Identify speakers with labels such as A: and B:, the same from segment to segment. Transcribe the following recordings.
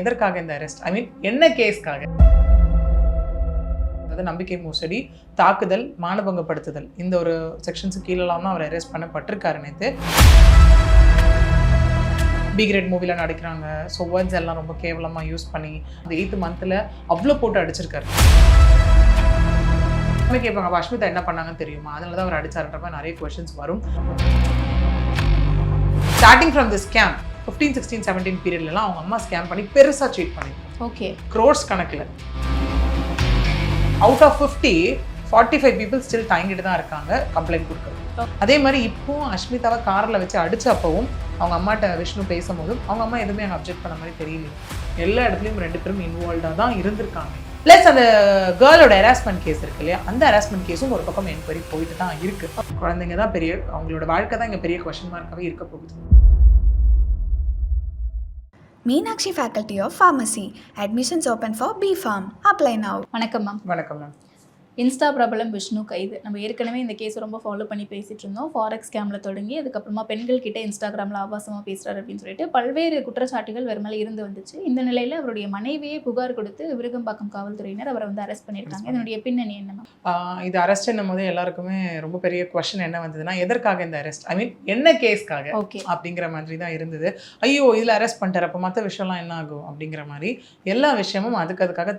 A: எதற்காக இந்த அரெஸ்ட்? ஐ மீன் என்ன கேஸ்க்காக? அதாவது நம்பிக்கை மோசடி, தாக்குதல், மானபங்கப்படுத்துதல், இந்த ஒரு செக்ஷன்ஸுக்கு கீழெல்லாம் தான் அவர் அரெஸ்ட் பண்ணப்பட்டிருக்காரு நேற்று. பி கிரேட் மூவில நடிக்கிறாங்க. ஸோ வேர்ட்ஸ் எல்லாம் ரொம்ப கேவலமாக யூஸ் பண்ணி அந்த 8th மந்த்தில் அவ்வளோ போட்டு அடிச்சிருக்காரு. கேட்பாங்க, அப்போ அஷ்மிதா என்ன பண்ணாங்கன்னு தெரியுமா? அதனால தான் அவர் அடிச்சாருன்றப்ப நிறைய கொஸ்டின்ஸ் வரும். ஸ்டார்டிங் ஃப்ரம் தி ஸ்கேம் 15, 16, 17 பீரியட்லாம் அவங்க அம்மா ஸ்கேம் பண்ணி பெருசாக சீட் பண்ணிருக்காங்க.
B: ஓகே,
A: crores கணக்கில். அவுட் ஆஃப் 50, 45 people ஸ்டில் தயங்கிட்டு தான் இருக்காங்க கம்ப்ளைண்ட் கொடுக்குறது. அதே மாதிரி இப்போ அஷ்மிதாவை காரில் வச்சு அடிச்சப்பவும் அவங்க அம்மாட்ட விஷ்ணு பேசும்போதும் அவங்க அம்மா எதுவுமே அங்கே அப்ஜெக்ட் பண்ண மாதிரி தெரியல. எல்லா இடத்துலையும் 2 பேரும் இன்வால்வ்டாக தான் இருந்திருக்காங்க. ப்ளஸ் அந்த கேர்ளோட ஹராஸ்மெண்ட் கேஸ் இருக்கு இல்லையா, அந்த ஹராஸ்மெண்ட் கேஸும் ஒரு பக்கம் என்கொயரி போயிட்டு தான் இருக்கு. குழந்தைங்க தான் பெரிய, அவங்களோட வாழ்க்கை தான் இங்கே பெரிய கொஸ்டின் மார்க்காகவே இருக்க போகுது.
C: Meenakshi Faculty of Pharmacy. Admissions open for B.Pharm. Apply now.
B: வணக்கம் மேம்.
A: வணக்கம் மேம்.
B: இன்ஸ்டா பிரபலம் விஷ்ணு கைது. நம்ம ஏற்கனவே இந்த கேஸ் ரொம்ப ஃபாலோ பண்ணி பேசிட்டு இருந்தோம். ஃபாரெக்ஸ் ஸ்கேமில் தொடங்கி அதுக்கப்புறமா பெண்கள் கிட்ட இன்ஸ்டாகிராமில் ஆபாசமாக பேசுகிறார் அப்படின்னு சொல்லிட்டு பல்வேறு குற்றச்சாட்டுகள் வேறு மேலே இருந்து வந்துச்சு. இந்த நிலையில் அவருடைய மனைவியே புகார் கொடுத்து விருகம்பாக்கம் காவல்துறையினர் அவரை வந்து அரெஸ்ட் பண்ணியிருக்காங்க. இதனுடைய பின்னணி என்ன மேம்?
A: இது அரெஸ்ட் என்னும் போது எல்லாருக்குமே ரொம்ப பெரிய கொஸ்டின் என்ன வந்ததுன்னா, எதற்காக இந்த அரெஸ்ட்? ஐ மீன் என்ன கேஸ்க்காக அப்படிங்கிற மாதிரி தான் இருந்தது. ஐயோ இதில் அரெஸ்ட் பண்ணிட்டார், அப்போ மற்ற விஷயம்லாம் என்ன ஆகும் அப்படிங்கிற மாதிரி எல்லா விஷயமும் அதுக்காக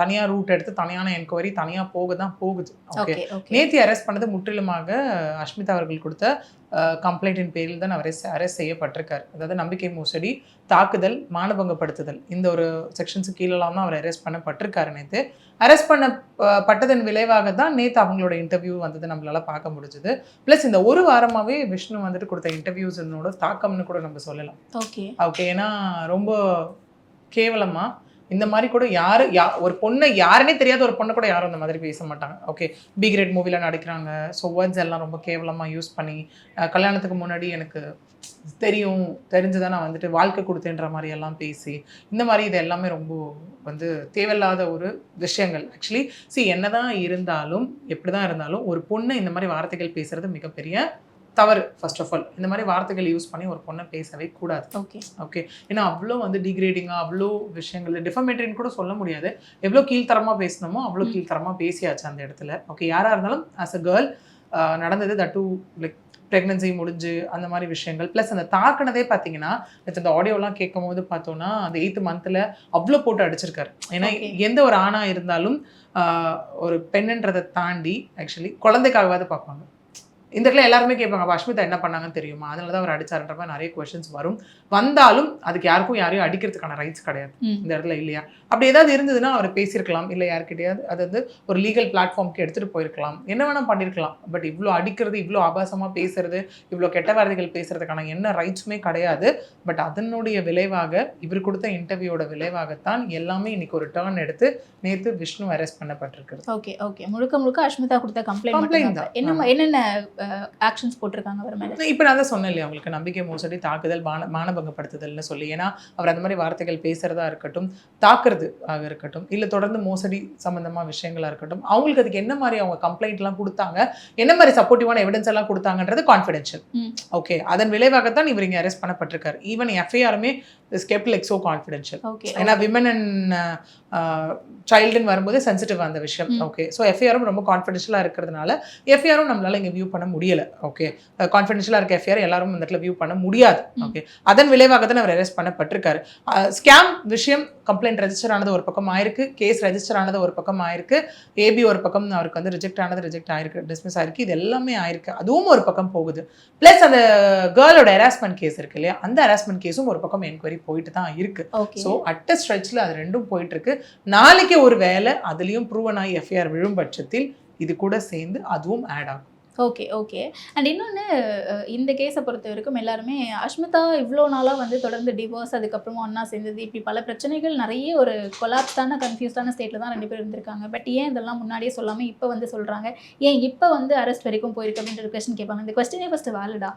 A: தனியாக ரூட் எடுத்து தனியான என்கொயரி தனியாக போக தான் போகுது. ஓகே, நேத்தி அரெஸ்ட் பண்ணது முற்றிலுமாக அஷ்மிதா அவர்கள் கொடுத்த கம்ப்ளைண்டின் பேரில் தான் அவர் அரெஸ்ட் செய்யப்பட்டிருக்கார். அதாவது நம்பிக்கை மோசடி, தாக்குதல், மானபங்கப்படுத்துதல், இந்த ஒரு செக்ஷன்ஸுக்கு கீழெல்லாம் தான் அவர் அரெஸ்ட் பண்ணப்பட்டிருக்காரு. நேற்று அரெஸ்ட் பண்ணப்பட்டதன் விளைவாக தான் நேற்று அவங்களோட இன்டர்வியூ வந்தது நம்மளால பார்க்க முடிஞ்சது. ப்ளஸ் இந்த ஒரு வாரமாகவே விஷ்ணு வந்துட்டு கொடுத்த இன்டர்வியூஸோட தாக்கம்னு கூட நம்ம சொல்லலாம். ஓகே, ஏன்னா ரொம்ப கேவலமாக இந்த மாதிரி கூட ஒரு பொண்ணை யாருன்னே தெரியாத ஒரு பொண்ணை கூட யாரும் அந்த மாதிரி பேச மாட்டாங்க. ஓகே, பி கிரேட் மூவில நடிக்கிறாங்க. ஸோ வேர்ட்ஸ் எல்லாம் ரொம்ப கேவலமாக யூஸ் பண்ணி கல்யாணத்துக்கு முன்னாடி எனக்கு தெரிஞ்சுதான் நான் வந்துட்டு வாழ்க்கை கொடுத்தேன்ற மாதிரி எல்லாம் பேசி இந்த மாதிரி இது எல்லாமே ரொம்ப வந்து தேவையில்லாத ஒரு விஷயங்கள். ஆக்சுவலி என்னதான் இருந்தாலும் எப்படிதான் இருந்தாலும் ஒரு பொண்ணை இந்த மாதிரி வார்த்தைகள் பேசுறது மிகப்பெரிய தவறு. ஃபர்ஸ்ட் ஆஃப் ஆல் இந்த மாதிரி வார்த்தைகள் யூஸ் பண்ணி ஒரு பொண்ணை பேசவே கூடாது. ஓகே, ஏன்னா அவ்வளோ வந்து டிகிரேடிங்காக அவ்வளோ விஷயங்கள் டிஃபமேட்டரின்னு கூட சொல்ல முடியாது. எவ்வளோ கீழ்த்தரமாக பேசணுமோ அவ்வளோ கீழ்த்தரமாக பேசியாச்சு அந்த இடத்துல. ஓகே, யாராக இருந்தாலும் ஆஸ் அ கேர்ள் நடந்தது தட் டு லைக் ப்ரெக்னன்சி முடிஞ்சு அந்த மாதிரி விஷயங்கள். ப்ளஸ் அந்த தாக்குனதே பார்த்தீங்கன்னா இந்த ஆடியோலாம் கேட்கும் போது பார்த்தோன்னா அந்த 8th மந்த்தில் அவ்வளோ போட்டு அடிச்சிருக்காரு. ஏன்னா எந்த ஒரு ஆணாக இருந்தாலும் ஒரு பெண்ணுன்றதை தாண்டி ஆக்சுவலி குழந்தைக்காகவாது பார்ப்பாங்க. இந்த இடத்துல எல்லாருமே கேட்பாங்க, அப்போ அஷ்மிதா என்ன பண்ணாங்கன்னு தெரியுமா? அதனால தான் அவர் அடிச்சாருன்றப்ப நிறைய கொஸ்டின்ஸ் வந்தாலும் அதுக்கு யாரையும் அடிக்கிறதுக்கான ரைட்ஸ் கிடையாது இந்த இடத்துல இல்லையா? அப்படி ஏதாவது இருந்ததுன்னா அவர் பேசியிருக்கலாம், இல்லை யாருக்கிட்டையாவது அது வந்து ஒரு லீகல் பிளாட்ஃபார்முக்கு எடுத்துகிட்டு போயிருக்கலாம், என்ன வேணால் பண்ணியிருக்கலாம். பட் இவ்வளோ அடிக்கிறது, இவ்வளோ ஆபாசமாக பேசுறது, இவ்வளோ கெட்ட வார்த்தைகள் பேசுறதுக்கான என்ன ரைட்ஸுமே கிடையாது. பட் அதனுடைய விளைவாக இவர் கொடுத்த இன்டர்வியூவோட விளைவாகத்தான் எல்லாமே இன்னைக்கு ஒரு டர்ன் எடுத்து நேற்று விஷ்ணு அரெஸ்ட் பண்ணப்பட்டிருக்கிறது.
B: ஓகே, முழுக்க அஷ்மிதா கொடுத்த கம்ப்ளைண்ட் தான். என்னென்ன ஆக்ஷன்ஸ் போட்டிருக்காங்க அவர் மேல?
A: இப்போ நான் தான் சொன்னேன் இல்லையா அவங்களுக்கு, நம்பிக்கை மோசடி, தாக்குதல், மானபங்கப்படுத்துதல்னு சொல்லி. ஏன்னா அவர் அந்த மாதிரி வார்த்தைகள் பேசுறதா இருக்கட்டும், தாக்குறது ஆக இருக்கட்டும், இல்லை தொடர்ந்து மோசடி சம்பந்தமா விஷயங்களா இருக்கட்டும், அவங்களுக்கு அதுக்கு என்ன மாதிரி அவங்க கம்ப்ளைண்ட் எல்லாம் கொடுத்தாங்க, என்ன மாதிரி சப்போர்ட்டிவான எவிடன்ஸ் எல்லாம் கொடுத்தாங்கன்றது கான்ஃபிடென்ஷியல். ஓகே, அதன் விளைவாகத்தான் இவர் இங்கே அரெஸ்ட் பண்ணப்பட்டிருக்காரு. ஈவன் எஃப்ஐஆருமே is kept like so confidential. ஏன்னா விமன் அண்ட் சைல்டுன்னு வரும்போது சென்சிட்டிவ் அந்த விஷயம். ஓகே, ஸோ எஃப்ஐஆரும் ரொம்ப கான்ஃபிடென்ஷியலாக இருக்கிறதுனால எஃப்ஐஆரும் நம்மளால இங்கே வியூ பண்ண முடியலை. ஓகே, கான்ஃபிடென்ஷியலாக இருக்க எஃப்ஐஆர் எல்லாரும் இந்த இடத்துல வியூ பண்ண முடியாது. ஓகே, அதன் விளைவாக தான் அவர் அரெஸ்ட் பண்ணப்பட்டிருக்காரு. ஸ்கேம் விஷயம் கம்ப்ளைண்ட் ரெஜிஸ்டர் ஆனது ஒரு பக்கம் ஆயிருக்கு, கேஸ் ரெஜிஸ்டர் ஆனது ஒரு பக்கம் ஆயிருக்கு, ஏபி ஒரு பக்கம் அவருக்கு வந்து ரிஜெக்ட் ஆயிருக்கு, டிஸ்மிஸ் ஆயிருக்கு, இது எல்லாமே ஆயிருக்கு. அதுவும் ஒரு பக்கம் போகுது. பிளஸ் அந்த கேர்ளோட ஹராஸ்மெண்ட் கேஸ் இருக்கு இல்லையா, அந்த ஹராஸ்மெண்ட் கேஸும் ஒரு பக்கம் என்கொயரி போயிட்டு தான் இருக்கு. ஸோ அட் அ ஸ்ட்ரெச்ல அது ரெண்டும் போயிட்டு இருக்கு. நாளைக்கு ஒரு வேலை அதுலயும் ப்ரூவன் ஆகி எஃப்ஐஆர் விழும் பட்சத்தில் இது கூட சேர்ந்து அதுவும் ஆட் ஆகும்.
B: ஓகே. அண்ட் இன்னொன்று, இந்த கேஸை பொறுத்த வரைக்கும் எல்லாருமே அஷ்மிதா இவ்வளோ நாளாக வந்து தொடர்ந்து டிவோர்ஸ், அதுக்கப்புறமா ஒன்றா சேர்ந்தது, இப்படி பல பிரச்சனைகள், நிறைய ஒரு கொலாப்ஸான கன்ஃபியூஸ்டான ஸ்டேட்டில் தான் 2 பேர் இருந்திருக்காங்க. பட் ஏன் இதெல்லாம் முன்னாடியே சொல்லாமல் இப்போ வந்து சொல்கிறாங்க, ஏன் இப்போ வந்து அரெஸ்ட் வரைக்கும் போயிருக்கு அப்படின்ற கொஸ்டின் கேட்பாங்க. இந்த கொஸ்டினே ஃபஸ்ட்டு வேலிடா?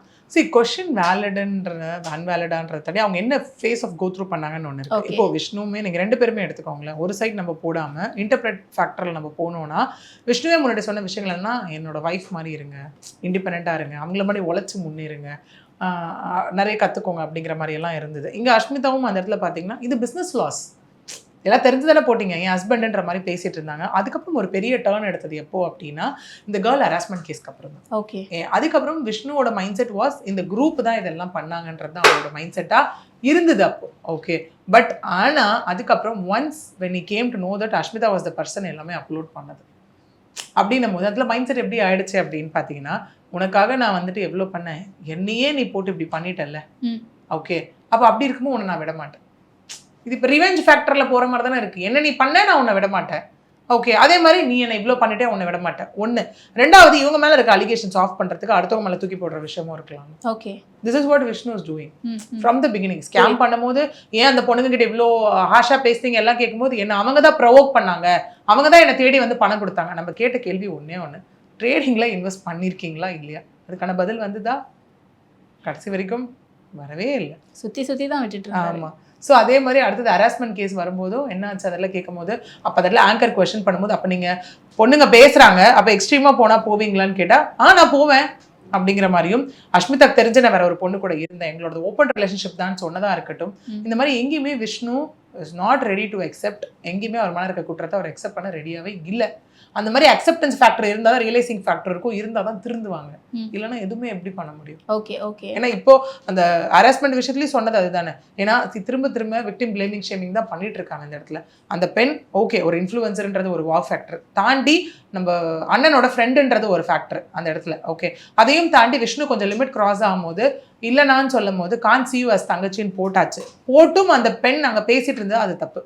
A: கொஸ்டின் வேலிடுன்ற அன்வேலிடான்றத தடி அவங்க என்ன ஃபேஸ் ஆஃப் கோ த்ரூ பண்ணாங்கன்னு ஒன்று இருக்குது. இப்போ விஷ்ணுவுமே நீங்கள் 2 பேருமே எடுத்துக்கோங்களேன். ஒரு சைட் நம்ம போடாமல் இன்டர்பிரட் ஃபேக்டரில் நம்ம போனோம்னா, விஷ்ணுவே முன்னாடி சொன்ன விஷயங்கள் என்ன, என்னோட வைஃப் மாதிரி இருங்க, இண்டிபெண்டா இருங்க, அவங்கள மாதிரி உழைச்சி முன்னேறுங்க, நிறைய கற்றுக்கோங்க அப்படிங்கிற மாதிரியெல்லாம் இருந்தது. இங்கே அஷ்மிதாவும் அந்த இடத்துல பார்த்தீங்கன்னா இது பிஸ்னஸ் லாஸ் எல்லாம் தெரிஞ்சுதானே போட்டிங்க என் ஹஸ்பண்டுன்ற மாதிரி பேசிட்டு இருந்தாங்க. அதுக்கப்புறம் ஒரு பெரிய டேர்ன் எடுத்தது எப்போ அப்படின்னா இந்த கேர்ள் ஹராஸ்மெண்ட் கேஸ்க்கு அப்புறம் தான்.
B: ஓகே.
A: அதுக்கப்புறம் விஷ்ணுவோட மைண்ட் செட் வாஸ் இந்த குரூப் தான் இதெல்லாம் பண்ணாங்கன்றது தான் அவரோட மைண்ட் செட்டாக இருந்தது அப்போ. ஓகே. பட் ஆனால் அதுக்கப்புறம் once when he came to know that Ashmitha was the person எல்லாமே அப்லோட் பண்ணது அப்படின்னும் போது அதில் மைண்ட் செட் எப்படி ஆயிடுச்சு அப்படின்னு பார்த்தீங்கன்னா, உனக்காக நான் வந்துட்டு எவ்வளோ பண்ணேன், என்னையே நீ போட்டு இப்படி பண்ணிட்டல்ல, ஓகே, அப்போ அப்படி இருக்கும்போது உன்னை நான் விட மாட்டேன். இது இப்போ ரிவெஞ்ச் ஃபேக்டரில் போகிற மாதிரி தானே இருக்குது. என்ன நீ பண்ண நான் உன்னை விட மாட்டேன். ஓகே. அதே மாதிரி நீ என்னை இவ்வளோ பண்ணிட்டே உன்னை விட மாட்டேன். ஒன்று. ரெண்டாவது இவங்க மேலே இருக்க அலிகேஷன்ஸ் ஆஃப் பண்ணுறதுக்கு அடுத்தவங்க மேலே தூக்கி போடுற விஷயமும் இருக்கலாம்.
B: Okay.
A: This is what Vishnu is doing from the beginning. Scam பண்ணும்போது ஏன் அந்த பொண்ணுங்க கிட்ட இவ்வளோ ஹாஷா பேசுறீங்க எல்லாம் கேட்கும்போது என்ன அவங்க தான் ப்ரொவோக் பண்ணாங்க, அவங்க தான் என்னை தேடி வந்து பணம் கொடுத்தாங்க. நம்ம கேட்ட கேள்வி ஒன்றே ஒன்று, ட்ரேடிங்கில் இன்வெஸ்ட் பண்ணியிருக்கீங்களா இல்லையா? அதுக்கான பதில் வந்துதா? கடைசி வரைக்கும் வரவே இல்லை.
B: சுற்றி தான் விட்டுட்டு.
A: ஆமாம். ஸோ அதே மாதிரி அடுத்தது ஹராஸ்மெண்ட் கேஸ் வரும்போதும் என்ன ஆச்சு அதெல்லாம் கேட்கும் போது அப்போ அதெல்லாம் ஆங்கர் கொஸ்டின் பண்ணும்போது அப்போ நீங்கள் பொண்ணுங்க பேசுகிறாங்க அப்போ எக்ஸ்ட்ரீமாக போனால் போவீங்களான்னு கேட்டால் நான் போவேன் அப்படிங்கிற மாதிரியும், அஷ்மிதாக்கு தெரிஞ்ச நான் வேற ஒரு பொண்ணு கூட இருந்தேன், எங்களோட ஓப்பன் ரிலேஷன்ஷிப் தான் சொன்னதாக இருக்கட்டும், இந்த மாதிரி எங்கேயுமே Vishnu is not ready to accept, எங்கேயுமே அவர் மேலே இருக்க குற்றத்தை அவர் அக்செப்ட் பண்ண ரெடியாகவே இல்லை. அந்த மாதிரி அக்செப்டன்ஸ் ஃபேக்டர் இருந்தால் தான் ரியலைசிங் ஃபேக்டர் இருக்கும், இருந்தால் தான் திருந்துவாங்க, இல்லைன்னா எதுவுமே எப்படி பண்ண முடியும்?
B: ஓகே. ஓகே.
A: ஏன்னா இப்போ அந்த ஹராஸ்மெண்ட் விஷயத்துலேயும் சொன்னது அதுதானே. ஏன்னா திரும்ப திரும்ப விக்டிம் பிளேமிங் ஷேமிங் தான் பண்ணிட்டு இருக்காங்க இந்த இடத்துல. அந்த பெண் ஓகே ஒரு இன்ஃப்ளூயன்சர்ன்றது ஒரு வா ஃபேக்டர் தாண்டி நம்ம அண்ணனோட ஃப்ரெண்டுன்றது ஒரு ஃபேக்டர் அந்த இடத்துல. ஓகே. அதையும் தாண்டி விஷ்ணு கொஞ்சம் லிமிட் கிராஸ் ஆகும்போது இல்லைனான்னு சொல்லும் போது கான் சி யூ அஸ் தங்கச்சின்னு போட்டாச்சு. போட்டும் அந்த பெண் அங்கே பேசிட்டு இருந்தா அது தப்பு.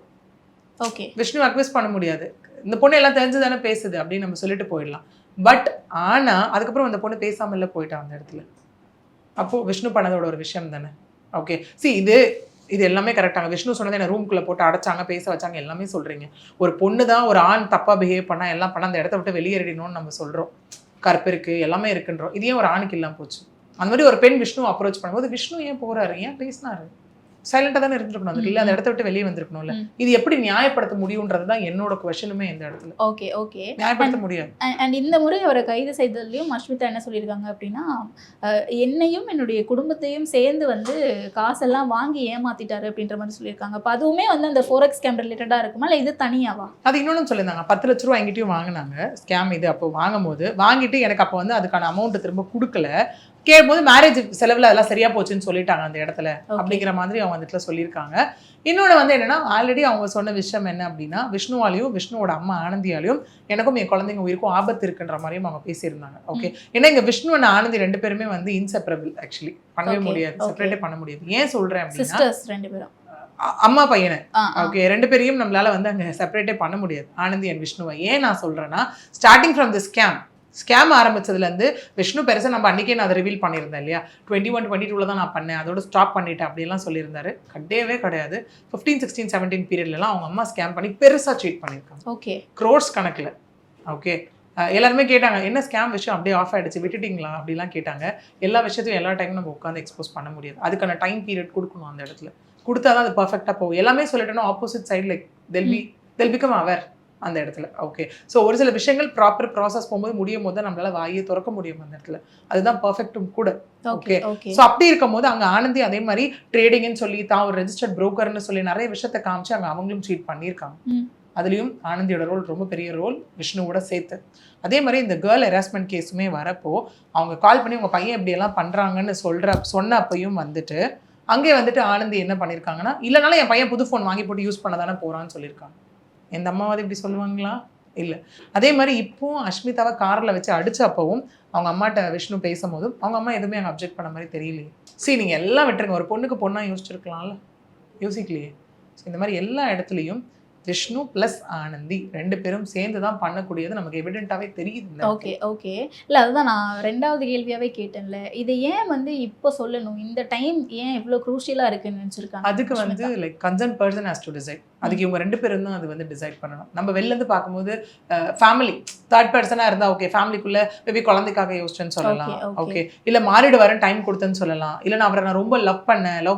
B: ஓகே.
A: விஷ்ணு அக்வெஸ்ட் பண்ண முடியாது. இந்த பொண்ணு எல்லாம் தெரிஞ்சு தானே பேசுது அப்படின்னு நம்ம சொல்லிட்டு போயிடலாம். பட் ஆனால் அதுக்கப்புறம் அந்த பொண்ணு பேசாமல்ல போயிட்டான் அந்த இடத்துல. அப்போது விஷ்ணு பண்ணதோட ஒரு விஷயம் தானே. ஓகே. இது எல்லாமே கரெக்டாங்க. விஷ்ணு சொன்னது என்ன ரூம்குள்ளே போட்டு அடைச்சாங்க, பேச வச்சாங்க, எல்லாமே சொல்கிறீங்க. ஒரு பொண்ணு தான் ஒரு ஆண் தப்பாக பிஹேவ் பண்ணால் எல்லாம் பண்ணால் அந்த இடத்த விட்டு வெளியேறிடணும்னு நம்ம சொல்கிறோம். கற்பு இருக்குது எல்லாமே இருக்குன்றோம். இது ஏன் ஒரு ஆணுக்கு இல்லாமல் போச்சு? அந்த மாதிரி ஒரு பெண் விஷ்ணு அப்ரோச் பண்ணும்போது விஷ்ணு ஏன் போகிறாரு, ஏன் பேசினாரு? சைலண்டாக தானே இருந்திருக்கணும். அதுக்கு இல்லை அந்த இடத்த விட்டு வெளியே வந்திருக்கணும்ல. இது எப்படி நியாயப்படுத்த முடியுன்றது தான் என்னோட கொஸ்டினுமே இந்த இடத்துல.
B: ஓகே. ஓகே.
A: நியாயப்படுத்த முடியாது.
B: அண்ட் இந்த முறை அவரை கைது செய்ததுலையும் அஷ்மிதா என்ன சொல்லியிருக்காங்க அப்படின்னா, என்னையும் என்னுடைய குடும்பத்தையும் சேர்ந்து வந்து காசெல்லாம் வாங்கி ஏமாத்திட்டாரு அப்படின்ற மாதிரி சொல்லியிருக்காங்க. அப்போ அதுவுமே வந்து அந்த ஃபோரெக்ஸ் ஸ்கேம் ரிலேட்டடாக இருக்குமா இல்லை இது தனியாவா?
A: அது இன்னொன்று சொல்லியிருந்தாங்க. 10 லட்ச ரூபா எங்கிட்டையும் வாங்கினாங்க ஸ்கேம் இது. அப்போ வாங்கும்போது வாங்கிட்டு எனக்கு அப்போ வந்து அதுக்கான அமௌண்ட் திரும்ப கொடுக்கல. கேட்கும்போது மேரேஜ் செலவில் அதெல்லாம் சரியா போச்சுன்னு சொல்லிட்டாங்க அந்த இடத்துல அப்படிங்கிற மாதிரி அவங்க அந்த இடத்துல சொல்லியிருக்காங்க. இன்னொன்று வந்து என்னன்னா ஆல்ரெடி அவங்க சொன்ன விஷயம் என்ன அப்படின்னா விஷ்ணுவாலையும் விஷ்ணுவோட அம்மா ஆனந்தியாலையும் எனக்கும் என் குழந்தைங்க உயிருக்கும் ஆபத்து இருக்குன்ற மாதிரியும் அவங்க பேசியிருந்தாங்க. ஓகே. ஏன்னா இங்கே விஷ்ணு அண்ட் ஆனந்தி 2 பேருமே வந்து இன்செப்பரபிள். ஆக்சுவலி பண்ணவே முடியாது, செப்பரேட்டே பண்ண முடியாது. ஏன் சொல்றேன் அப்படின்னா
B: 2 பேரும்
A: அம்மா பையனை ஓகே 2 பேரையும் நம்மளால வந்து அங்கே செப்பரேட்டே பண்ண முடியாது, ஆனந்தி அண்ட் விஷ்ணுவை. ஏன் நான் சொல்றேன்னா ஸ்டார்டிங் ஃப்ரம் தி ஸ்கேம் ஆரம்பிச்சதுலேருந்து விஷ்ணு பெருசாக நம்ம அன்றைக்கே நான் அதை ரிவீல் பண்ணியிருந்தேன் இல்லையா, 21, 22 தான் நான் பண்ணேன், அதோட ஸ்டாப் பண்ணிட்டேன் அப்படிலாம் சொல்லியிருந்தாரு. கிடையவே கிடையாது. 15, 16, 17 பீரியட்லலாம் அவங்க அம்மா ஸ்கேம் பண்ணி பெருசாக ட்ரீட் பண்ணியிருக்காங்க.
B: ஓகே.
A: க்ரோர்ஸ் கணக்கில். ஓகே. எல்லாருமே கேட்டாங்க என்ன ஸ்கேம் விஷயம் அப்படியே ஆஃப் ஆகிடுச்சு விட்டுட்டிங்களா அப்படிலாம் கேட்டாங்க. எல்லா விஷயத்தையும் எல்லா டைமும் நம்ம உட்காந்து எக்ஸ்போஸ் பண்ண முடியாது. அதுக்கான டைம் பீரியட் கொடுக்கணும் அந்த இடத்துல. கொடுத்தா தான் அது பர்ஃபெக்டாக போகும். எல்லாமே சொல்லிட்டோன்னா ஆப்போசிட் சைடு லைக் தெல் பிகம் அவர் அந்த இடத்துல. ஓகே. ஸோ ஒரு சில விஷயங்கள் ப்ராப்பர் ப்ராசஸ் போகும்போது முடியும் போது நம்மளால வாயை திறக்க முடியும் அந்த இடத்துல. அதுதான் பர்ஃபெக்டும் கூட. ஓகே. ஸோ அப்படி இருக்கும் போது அங்கே ஆனந்தி அதே மாதிரி ட்ரேடிங்னு சொல்லி தான் ஒரு ரெஜிஸ்டர்ட் புரோக்கர்னு சொல்லி நிறைய விஷயத்த காமிச்சு அங்கே அவங்களும் ட்ரீட் பண்ணியிருக்காங்க. அதுலேயும் ஆனந்தியோட ரோல் ரொம்ப பெரிய ரோல் விஷ்ணுவோட சேர்த்து. அதே மாதிரி இந்த கேர்ள் ஹராஸ்மெண்ட் கேஸுமே வரப்போ அவங்க கால் பண்ணி உங்கள் பையன் இப்படியெல்லாம் பண்ணுறாங்கன்னு சொன்ன அப்பையும் வந்துட்டு அங்கே வந்துட்டு ஆனந்தி என்ன பண்ணியிருக்காங்கன்னா இல்லைனாலும் என் பையன் புது ஃபோன் வாங்கி போட்டு யூஸ் பண்ண தானே போகிறான்னு சொல்லியிருக்காங்க. எந்த அம்மாவது இப்படி சொல்லுவாங்களா? இல்லை. அதே மாதிரி இப்போவும் அஷ்மிதாவை காரில் வச்சு அடிச்சப்பவும் அவங்க அம்மாட்ட விஷ்ணு பேசும்போதும் அவங்க அம்மா எதுவுமே அங்கே அப்ஜெக்ட் பண்ண மாதிரி தெரியலையே. சரி நீங்கள் எல்லாம் விட்டுருங்க, ஒரு பொண்ணுக்கு பொண்ணாக யோசிச்சிருக்கலாம்ல, யோசிக்கலையே. ஸோ இந்த மாதிரி எல்லா இடத்துலையும் விஷ்ணு ப்ளஸ் ஆனந்தி 2 பேரும் சேர்ந்து தான் பண்ணக்கூடியது நமக்கு எவிடென்ட்டாகவே தெரியுது.
B: ஓகே. ஓகே. இல்லை அதுதான் நான் 2வது கேள்வியாகவே கேட்டேன்ல, இது ஏன் வந்து இப்போ சொல்லணும், இந்த டைம் ஏன் இவ்வளோ க்ரூஷியலாக இருக்குன்னு நினச்சிருக்காங்க?
A: அதுக்கு வந்து like concern person has to decide. அதுக்கு இவங்க 2 பேரும் தான் அது வந்து டிசைட் பண்ணணும். நம்ம வெளிலேருந்து பார்க்கும்போது ஃபேமிலி 3rd பர்சனாக இருந்தால் ஓகே, ஃபேமிலிக்குள்ளே மேபி குழந்தைக்காக யோசிச்சேன்னு சொல்லலாம். ஓகே. இல்லை மாறிடு வரேன் டைம் கொடுத்தேன்னு சொல்லலாம். இல்லை நான் அவரை நான் ரொம்ப லவ்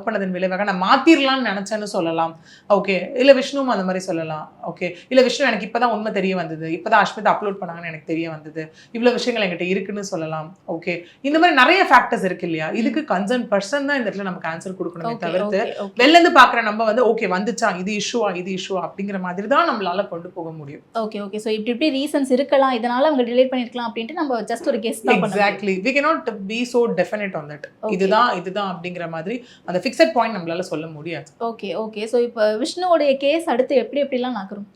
A: பண்ணதன் விளைவாக நான் மாற்றிடலான்னு நினச்சேன்னு சொல்லலாம். ஓகே. இல்லை விஷ்ணுவும் அந்த மாதிரி சொல்லலாம். சொல்லலாம். ஓகே, இல்ல விஷ்ணு எனக்கு இப்பதான் உண்மை தெரிய வந்தது, இப்பதான் அஷ்மிதா அப்லோட் பண்ணாங்கன்னு எனக்கு தெரிய வந்தது, இவ்வளவு விஷயங்கள் என்கிட்ட இருக்குன்னு சொல்லலாம். ஓகே, இந்த மாதிரி நிறைய ஃபேக்டர்ஸ் இருக்கு இல்லையா? இதுக்கு கன்சர்ன் பர்சன் தான் இந்த இடத்துல நமக்கு ஆன்சர் கொடுக்கணுமே தவிர்த்து வெளில இருந்து பாக்குற நம்ம வந்து ஓகே வந்துச்சா இது இஷ்யூவா அப்படிங்கிற மாதிரி தான் நம்மளால கொண்டு போக முடியும்.
B: ஓகே ஓகே, சோ இப்படி ரீசன்ஸ் இருக்கலாம், இதனால அவங்க டிலீட் பண்ணிருக்கலாம் அப்படின்ட்டு நம்ம ஜஸ்ட் ஒரு கெஸ் தான் பண்ணலாம்.
A: Exactly, we cannot be so definite on that. இதுதான் அப்படிங்கிற மாதிரி அந்த ஃபிக்ஸட் பாயிண்ட் நம்மளால சொல்ல முடியாது.
B: ஓகே ஓகே, சோ இப்போ விஷ்ணுவோட கேஸ் அடுத்து எப்படிலாம் நகரும்?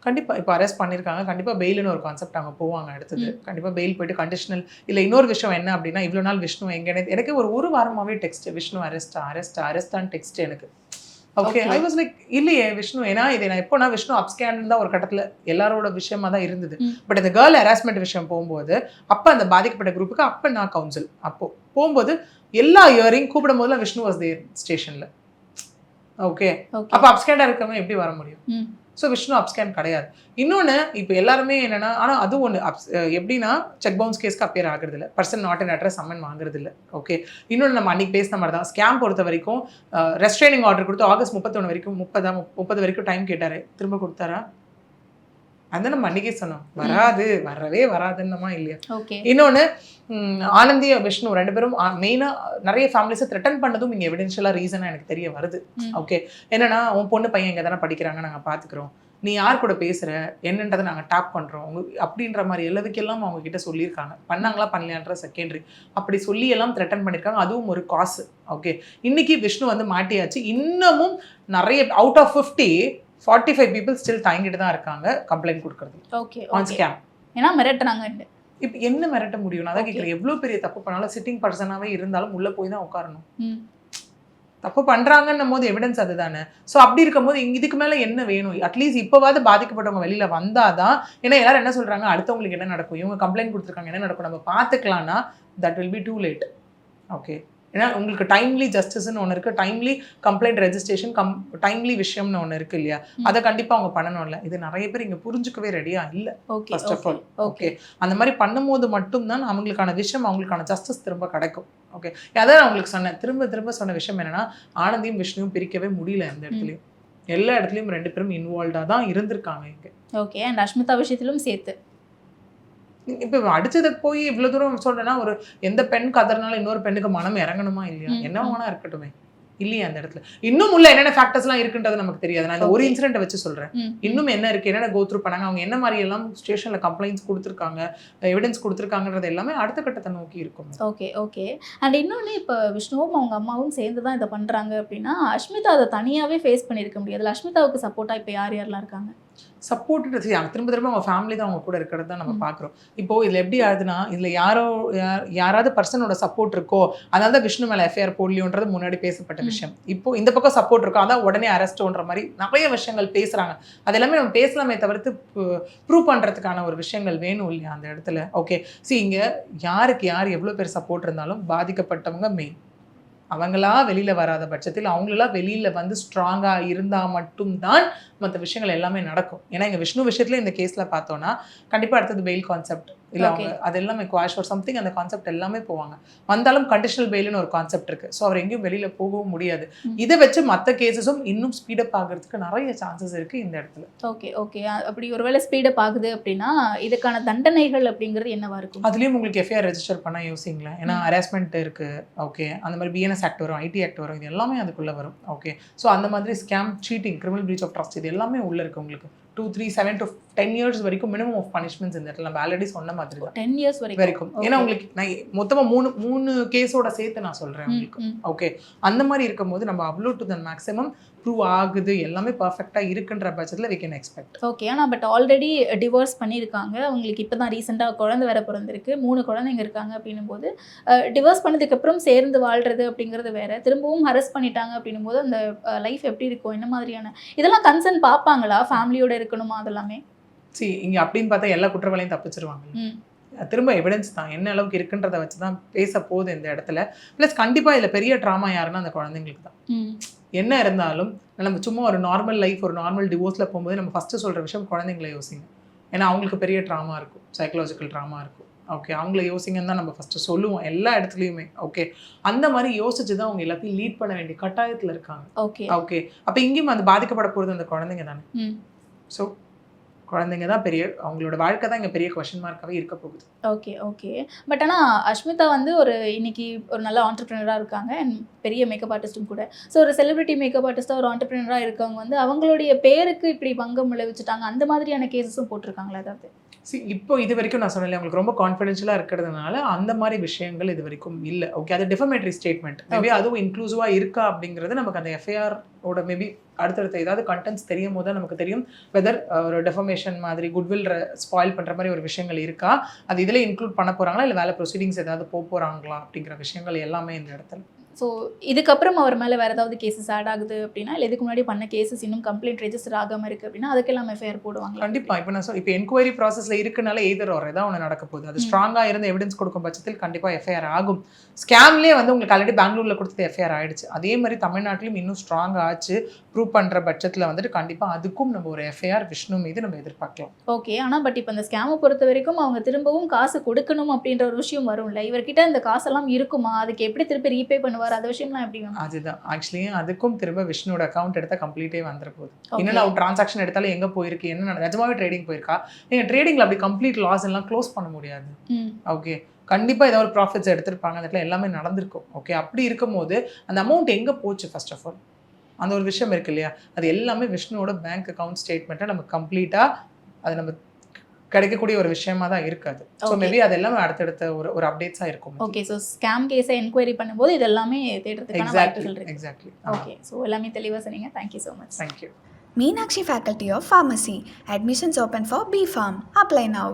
A: கண்டிப்பா இப்போ அரெஸ்ட் பண்ணிருக்காங்க, கண்டிப்பா பெயில்னு ஒரு கான்செப்ட் அவங்க போவாங்க. அடுத்தது கண்டிப்பா பெயில் போயிட்டு கண்டிஷனல் இல்ல. இன்னொரு விஷயம் என்ன அப்படின்னா, இவ்வளவு நாள் விஷ்ணு எங்க எனக்கு ஒரு வாரமாவே டெக்ஸ்ட் விஷ்ணு அரெஸ்டான்னு டெக்ஸ்ட் எனக்கு. ஓகே, ஐ வாஸ் லைக் இல்லையே விஷ்ணு, ஏன்னா இது நான் எப்போனா விஷ்ணு அப்ஸ்கேன் தான் ஒரு கட்டத்துல எல்லாரோட விஷயமா தான் இருந்தது. பட் இந்த கேர்ள் ஹராஸ்மெண்ட் விஷயம் போகும்போது அப்ப அந்த பாதிக்கப்பட்ட குரூப்புக்கு அப்ப நான் கவுன்சில் அப்போ போகும்போது எல்லா இயரிங் கூப்பிடும் போதுலாம் விஷ்ணு வாஸ் தேர் ஸ்டேஷன்ல. ஓகே, அப்ப அப்ஸ்கேண்டா இருக்கவங்க எப்படி வர முடியும்? ஸோ விஷ்ணு அப்ஸ்கேன் கிடையாது. இன்னொன்று இப்போ எல்லாருமே என்னன்னா, ஆனால் அது ஒன்று எப்படின்னா செக் பவுன்ஸ் கேஸ்க்கு அப்பியர் ஆகுறது இல்லை, person not and address summon வாங்குறது இல்லை. ஓகே, இன்னொன்று நம்ம அன்னைக்கு பேசின மாதிரி தான் ஸ்கேம் பொறுத்த வரைக்கும் ரெஸ்ட்ரைனிங் ஆர்டர் கொடுத்து ஆகஸ்ட் 31 வரைக்கும் 30 வரைக்கும் டைம் கேட்டாரு, திரும்ப கொடுத்தாரா? அதான் நம்ம அன்னைக்கே சொன்னோம், வரவே வராதுன்னமா இல்லையா? இன்னொன்று ஆனந்தி விஷ்ணு ரெண்டு பேரும் மெயினாக நிறைய ஃபேமிலிஸை த்ரெட்டன் பண்ணதும் இங்கே எவிடென்ஷியலாக ரீசனாக எனக்கு தெரிய வருது. ஓகே, என்னன்னா உன் பொண்ணு பையன் இங்கே தானே படிக்கிறாங்க, நாங்கள் பார்த்துக்குறோம், நீ யார் கூட பேசுகிற என்னன்றதை நாங்கள் டாப் பண்ணுறோம் அப்படின்ற மாதிரி எல்லாத்துக்கெல்லாம் அவங்க கிட்ட சொல்லியிருக்காங்க. பண்ணாங்களா பண்ணலையான்ற செகண்டரி, அப்படி சொல்லி எல்லாம் த்ரெட்டன் பண்ணியிருக்காங்க. அதுவும் ஒரு காசு. ஓகே, இன்னைக்கு விஷ்ணு வந்து மாட்டியாச்சு. இன்னமும் நிறைய அவுட் ஆஃப் 45 people ஸ்டில் தயங்கிட்டு தான் இருக்காங்க கம்ப்ளைண்ட் கொடுக்கறது.
B: Okay,
A: on scam.
B: ஏன்னா மிரட்டுறாங்க.
A: இப்போ என்ன மிரட்ட முடியும்? நான் தான் கேட்குறேன், எவ்வளோ பெரிய தப்பு பண்ணாலும் சிட்டிங் பர்சனாகவே இருந்தாலும் உள்ளே போய் தான் உட்காரணும். தப்பு பண்ணுறாங்கன்னும் போது எவிடன்ஸ் அதுதானே. ஸோ அப்படி இருக்கும் போது இதுக்கு மேலே என்ன வேணும்? அட்லீஸ்ட் இப்போவாது பாதிக்கப்பட்டவங்க வெளியில் வந்தாதான். ஏன்னா எல்லாரும் என்ன சொல்கிறாங்க, அடுத்தவங்களுக்கு என்ன நடக்கும், இவங்க கம்ப்ளைண்ட் கொடுத்துருக்காங்க என்ன நடக்கும் நம்ம பார்த்துக்கலாம்னா that will be too late. Okay, ஏன்னா உங்களுக்கு டைம்லி ஜஸ்டிஸ்ன்னு ஒன்று இருக்குது, டைம்லி கம்ப்ளைண்ட் ரெஜிஸ்ட்ரேஷன், டைம்லி விஷயம்னு ஒன்று இருக்குது இல்லையா? அதை கண்டிப்பாக அவங்க பண்ணணும்ல. இது நிறைய பேர் இங்கே புரிஞ்சுக்கவே ரெடியா இல்லை. ஃபர்ஸ்ட் ஆஃப் ஆல் ஓகே, அந்த மாதிரி பண்ணும்போது மட்டும்தான் அவங்களுக்கான விஷயம், அவங்களுக்கான ஜஸ்டிஸ் திரும்ப கிடைக்கும். ஓகே, அதான் அவங்களுக்கு சொன்னேன், திரும்ப சொன்ன விஷயம் என்னன்னா, ஆனந்தியும் விஷ்ணுவும் பிரிக்கவே முடியல. அந்த இடத்துலையும் எல்லா இடத்துலையும் ரெண்டு பேரும் இன்வால்வ்டாக தான் இருந்திருக்காங்க இங்கே.
B: ஓகே, அண்ட் அஷ்மிதா விஷயத்திலும் சேர்த்து
A: இப்போ அடிச்சதை போய் இவ்வளோ தூரம் சொல்றேன்னா, ஒரு எந்த பெண் கதறனால இன்னொரு பெண்ணுக்கு மனம் இறங்கணுமா இல்லையா? என்ன வேணா இருக்கட்டுமே இல்லையா? அந்த இடத்துல இன்னும் உள்ள என்னென்ன ஃபேக்டர்ஸ்லாம் இருக்குன்றது நமக்கு தெரியாது. நான் இந்த ஒரு இன்சிடென்ட்டை வச்சு சொல்றேன். இன்னும் என்ன இருக்கு, என்னென்ன கோ த்ரூ பண்ணாங்க, அவங்க என்ன மாதிரி எல்லாம் ஸ்டேஷன்ல கம்ப்ளைண்ட்ஸ் கொடுத்துருக்காங்க, எவிடன்ஸ் கொடுத்துருக்காங்கன்றது எல்லாமே அடுத்த கட்டத்தை நோக்கி இருக்கும்.
B: ஓகே ஓகே, அண்ட் இன்னொன்று இப்போ விஷ்ணுவும் அவங்க அம்மாவும் சேர்ந்து தான் இதை பண்ணுறாங்க அப்படின்னா, அஷ்மிதா அதை தனியாகவே ஃபேஸ் பண்ணியிருக்க முடியாது. அஷ்மிதாவுக்கு சப்போர்ட்டாக இப்போ யாரெல்லாம் இருக்காங்க?
A: சப்போர்ட்டு திரும்ப அவங்க ஃபேமிலி தான் அவங்க கூட இருக்கிறது தான் நம்ம பார்க்குறோம். இப்போ இதில் எப்படி ஆகுதுன்னா, இதில் யாராவது பர்சனோட சப்போர்ட் இருக்கோ, அதனால தான் விஷ்ணு மேலே எஃப்ஐஆர் போடலையோன்றது முன்னாடி பேசப்பட்ட விஷயம். இப்போ இந்த பக்கம் சப்போர்ட் இருக்கோ, அதான் உடனே அரெஸ்ட்ன்ற மாதிரி நிறைய விஷயங்கள் பேசுகிறாங்க. அது எல்லாமே நம்ம பேசலாமே தவிர்த்து ப்ரூவ் பண்ணுறதுக்கான ஒரு விஷயங்கள் வேணும் இல்லையா அந்த இடத்துல? ஓகே, இங்கே யாருக்கு யார் எவ்வளோ பேர் சப்போர்ட் இருந்தாலும் பாதிக்கப்பட்டவங்க மெயின். அவங்களா வெளியில் வராத பட்சத்தில் அவங்களெல்லாம் வெளியில் வந்து ஸ்ட்ராங்காக இருந்தால் மட்டும்தான் மற்ற விஷயங்கள் எல்லாமே நடக்கும். ஏன்னா இங்கே விஷ்ணு விஷயத்தில் இந்த கேஸில் பார்த்தோன்னா கண்டிப்பாக அடுத்தது பெயில் கான்செப்ட் இல்லை, அவங்க அது எல்லாமே குவாஷ் ஒரு சம்திங் அந்த கான்செப்ட் எல்லாமே போவாங்க. வந்தாலும் கண்டிஷனல் பெயில்னு ஒரு கான்செப்ட் இருக்குது. ஸோ அவர் எங்கேயும் வெளியில் போகவும் முடியாது. இதை வச்சு மற்ற கேஸஸும் இன்னும் ஸ்பீடப் ஆகிறதுக்கு நிறைய சான்சஸ் இருக்குது இந்த இடத்துல.
B: ஓகே ஓகே, அப்படி ஒருவேளை ஸ்பீடப் ஆகுது அப்படின்னா இதுக்கான தண்டனைகள் அப்படிங்கிறது என்னவா இருக்கும்?
A: அதுலேயும் உங்களுக்கு எஃப்ஐஆர் ரெஜிஸ்டர் பண்ணால் யோசிங்களேன். ஏன்னா ஹராஸ்மெண்ட் இருக்குது. ஓகே, அந்த மாதிரி பிஎன்எஸ் ஆக்ட் வரும், ஐடி ஆக்ட் வரும், இது எல்லாமே அதுக்குள்ளே வரும். ஓகே, ஸோ அந்த மாதிரி scam, cheating, criminal breach of trust இது எல்லாமே உள்ளே இருக்குது. உங்களுக்கு 2, 3, 7 to 10 years வரைக்கும் மினிமம் ஆஃப் பனிஷ்மெண்ட்ஸ் இந்த இடத்துல நம்ம ஆல்ரெடி சொன்ன மாதிரி தான்
B: 10 years வரைக்கும்.
A: ஏன்னா உங்களுக்கு நான் மொத்தமாக மூணு கேஸோட சேர்த்து நான் சொல்கிறேன் உங்களுக்கு. ஓகே, அந்த மாதிரி இருக்கும்போது நம்ம அவ்வளோ டு த மேக்ஸிமம் ப்ரூவ் ஆகுது, எல்லாமே பர்ஃபெக்டாக இருக்குன்ற பட்சத்தில் we can expect.
B: ஓகே, ஆனால் பட் ஆல்ரெடி டிவோர்ஸ் பண்ணியிருக்காங்க, அவங்களுக்கு இப்போ தான் ரீசெண்டாக குழந்தை வேற பிறந்திருக்கு, 3 குழந்தைங்க இருக்காங்க. அப்படின்னும் போது டிவோர்ஸ் பண்ணதுக்கப்புறம் சேர்ந்து வாழ்றது அப்படிங்கிறது வேற, திரும்பவும் ஹரஸ் பண்ணிட்டாங்க அப்படின்னும் போது அந்த லைஃப் எப்படி இருக்கும், என்ன மாதிரியான இதெல்லாம் கன்சர்ன் பார்ப்பாங்களா, ஃபேமிலியோட இருக்கணுமா அதெல்லாமே?
A: இங்கே அப்படின்னு பார்த்தா எல்லா குற்றவாளியும் தப்பிச்சிருவாங்க. திரும்ப எவிடன்ஸ் தான் என்ன அளவுக்கு இருக்குன்றதை வச்சு தான் பேச போகுது இந்த இடத்துல. ப்ளஸ் கண்டிப்பாக இதில் பெரிய ட்ராமா யாருன்னா அந்த குழந்தைங்களுக்கு தான். என்ன இருந்தாலும் நம்ம சும்மா ஒரு நார்மல் லைஃப், ஒரு நார்மல் டிவோர்ஸில் போகும்போது நம்ம ஃபஸ்ட்டு சொல்கிற விஷயம் குழந்தைங்கள யோசிங்க. ஏன்னா அவங்களுக்கு பெரிய ட்ராமா இருக்கும், சைக்கலாஜிக்கல் ட்ராமா இருக்கும். ஓகே, அவங்கள யோசிங்கன்னு தான் நம்ம ஃபஸ்ட்டு சொல்லுவோம் எல்லா இடத்துலையுமே. ஓகே, அந்த மாதிரி யோசிச்சு தான் அவங்க எல்லாத்தையும் லீட் பண்ண வேண்டிய கட்டாயத்தில் இருக்காங்க. ஓகே ஓகே, அப்போ இங்கேயும் அந்த பாதிக்கப்பட போகிறது அந்த குழந்தைங்க தானே. ஸோ குழந்தைங்க தான் பெரிய அவங்களோட வாழ்க்கை தான் இங்கே பெரிய கொஷின் மார்க்காகவே இருக்க போகுது.
B: ஓகே. பட் ஆனால் அஷ்மிதா வந்து இன்னைக்கு ஒரு நல்ல ஆண்டர்பிரினராக இருக்காங்க அண்ட் பெரிய மேக்கப் ஆர்டிஸ்ட்டும் கூட. ஸோ ஒரு செலிபிரிட்டி மேக்கப் ஆர்டிஸ்ட்டாக ஒரு ஆண்டர்பிரினராக இருக்கவங்க வந்து அவங்களுடைய பேருக்கு இப்படி பங்கம் விளைவிச்சுட்டாங்க, அந்த மாதிரியான கேசஸும் போட்டிருக்காங்களா ஏதாவது?
A: இப்போ இது வரைக்கும் நான் சொன்னேன் அவங்களுக்கு ரொம்ப கான்ஃபிடென்ஷியலாக இருக்கிறதுனால அந்த மாதிரி விஷயங்கள் இது வரைக்கும் இல்லை. ஓகே, அது டிஃபமேட்டரி ஸ்டேட்மெண்ட், மேபி அதுவும் இன்க்ளூசிவாக இருக்கா அப்படிங்கிறது நமக்கு அந்த எஃப்ஐஆரோட மேபி அடுத்தடுத்த ஏதாவது கண்டென்ட்ஸ் தெரியும் போது தான் நமக்கு தெரியும் வெதர் ஒரு டெஃபமேஷன் மாதிரி குட்வில் ஸ்பாயில் பண்ணுற மாதிரி ஒரு விஷயங்கள் இருக்கா, அது இதில் இன்க்ளூட் பண்ண போகிறாங்களா இல்லை வேலை ப்ரொசீடிங்ஸ் ஏதாவது போகிறாங்களா அப்படிங்கிற விஷயங்கள் எல்லாமே இந்த இடத்துல.
B: ஸோ இதுக்கப்புறம் அவர் மேலே வேறு ஏதாவது கேசஸ் ஆட் ஆகுது அப்படின்னா, இல்லை இதுக்கு முன்னாடி பண்ண கேசஸ் இன்னும் கம்ப்ளைண்ட் ரெஜிஸ்டர் ஆகாமல் இருக்குது அப்படின்னா அதுக்கெல்லாம் எஃப்ஐஆர் போடுவாங்க?
A: கண்டிப்பாக. இப்போ நான் இப்போ என்கொயரி ப்ராசஸில் இருக்குனால எய்தர் ஒரு ஏதாவது ஒன்று நடக்க போகுது. அது ஸ்ட்ராங்காக இருந்து எவிடன்ஸ் கொடுக்கும் பட்சத்தில் கண்டிப்பாக எஃப்ஐஆர் ஆகும். ஸ்கேம்லேயே வந்து உங்களுக்கு ஆல்ரெடி பெங்களூரில் கொடுத்தது எஃப்ஐஆர் ஆகிடுச்சு. அதே மாதிரி தமிழ்நாட்டிலும் இன்னும் ஸ்ட்ராங்காக ஆச்சு ப்ரூவ் பண்ணுற பட்சத்தில் வந்துட்டு கண்டிப்பாக அதுக்கும் நம்ம ஒரு எஃப்ஐஆர் விஷ்ணு மீது நம்ம எதிர்பார்க்கலாம்.
B: ஓகே, ஆனால் பட் இப்போ இந்த ஸ்கேமை பொறுத்த வரைக்கும் அவங்க திரும்பவும் காசு கொடுக்கணும் அப்படின்ற ஒரு விஷயம் வரும்ல, இவர்கிட்ட இந்த காசெல்லாம் இருக்குமா, அதுக்கு எப்படி திருப்பி ரீபே பண்ணுவார், அந்த விஷயம்லாம் எப்படி?
A: அதுதான் ஆக்சுவலி அதுக்கும் திரும்ப விஷ்ணுவோட அக்கௌண்ட் எடுத்தால் கம்ப்ளீட்டே வந்துட போகுது. என்னென்ன ஒரு டிரான்சாக்ஷன் எடுத்தாலும் எங்கே போயிருக்கு, என்ன நிஜமாவே ட்ரேடிங் போயிருக்கா, நீங்கள் ட்ரேடிங்கில் அப்படி கம்ப்ளீட் லாஸ் எல்லாம் க்ளோஸ் பண்ண முடியாது. ஓகே, கண்டிப்பாக ஏதாவது ஒரு ப்ராஃபிட்ஸ் எடுத்திருப்பாங்க, அந்த இடத்துல எல்லாமே நடந்திருக்கும். ஓகே, அப்படி இருக்கும் போது அந்த அமௌண்ட் எங்கே போச்சு ஃபர்ஸ்ட் ஆஃப் ஆல் அந்த ஒரு விஷயம் இருக்கு இல்லையா, அது எல்லாமே விஷ்ணுவோட பேங்க் அக்கௌண்ட் ஸ்டேட்மெண்ட்டை நம்ம கம்ப்ளீட்டாக அது நம்ம கிடைக்கக்கூடிய ஒரு விஷயமா தான் இருக்காது. ஸோ மேபி அது எல்லாமே அடுத்தடுத்த ஒரு அப்டேட்ஸாக இருக்கும்.
B: ஓகே, ஸோ ஸ்கேம் கேஸை என்கொயரி பண்ணும்போது இது எல்லாமே தேடுறதுக்கான வாய்ப்புகள் இருக்கு.
A: எக்ஸாக்ட்லி.
B: ஓகே, ஸோ எல்லாமே தெளிவாக சொன்னீங்க. Thank you so much.
A: Thank you.
C: Meenakshi Faculty of Pharmacy. Admissions open for B Pharm. Apply now.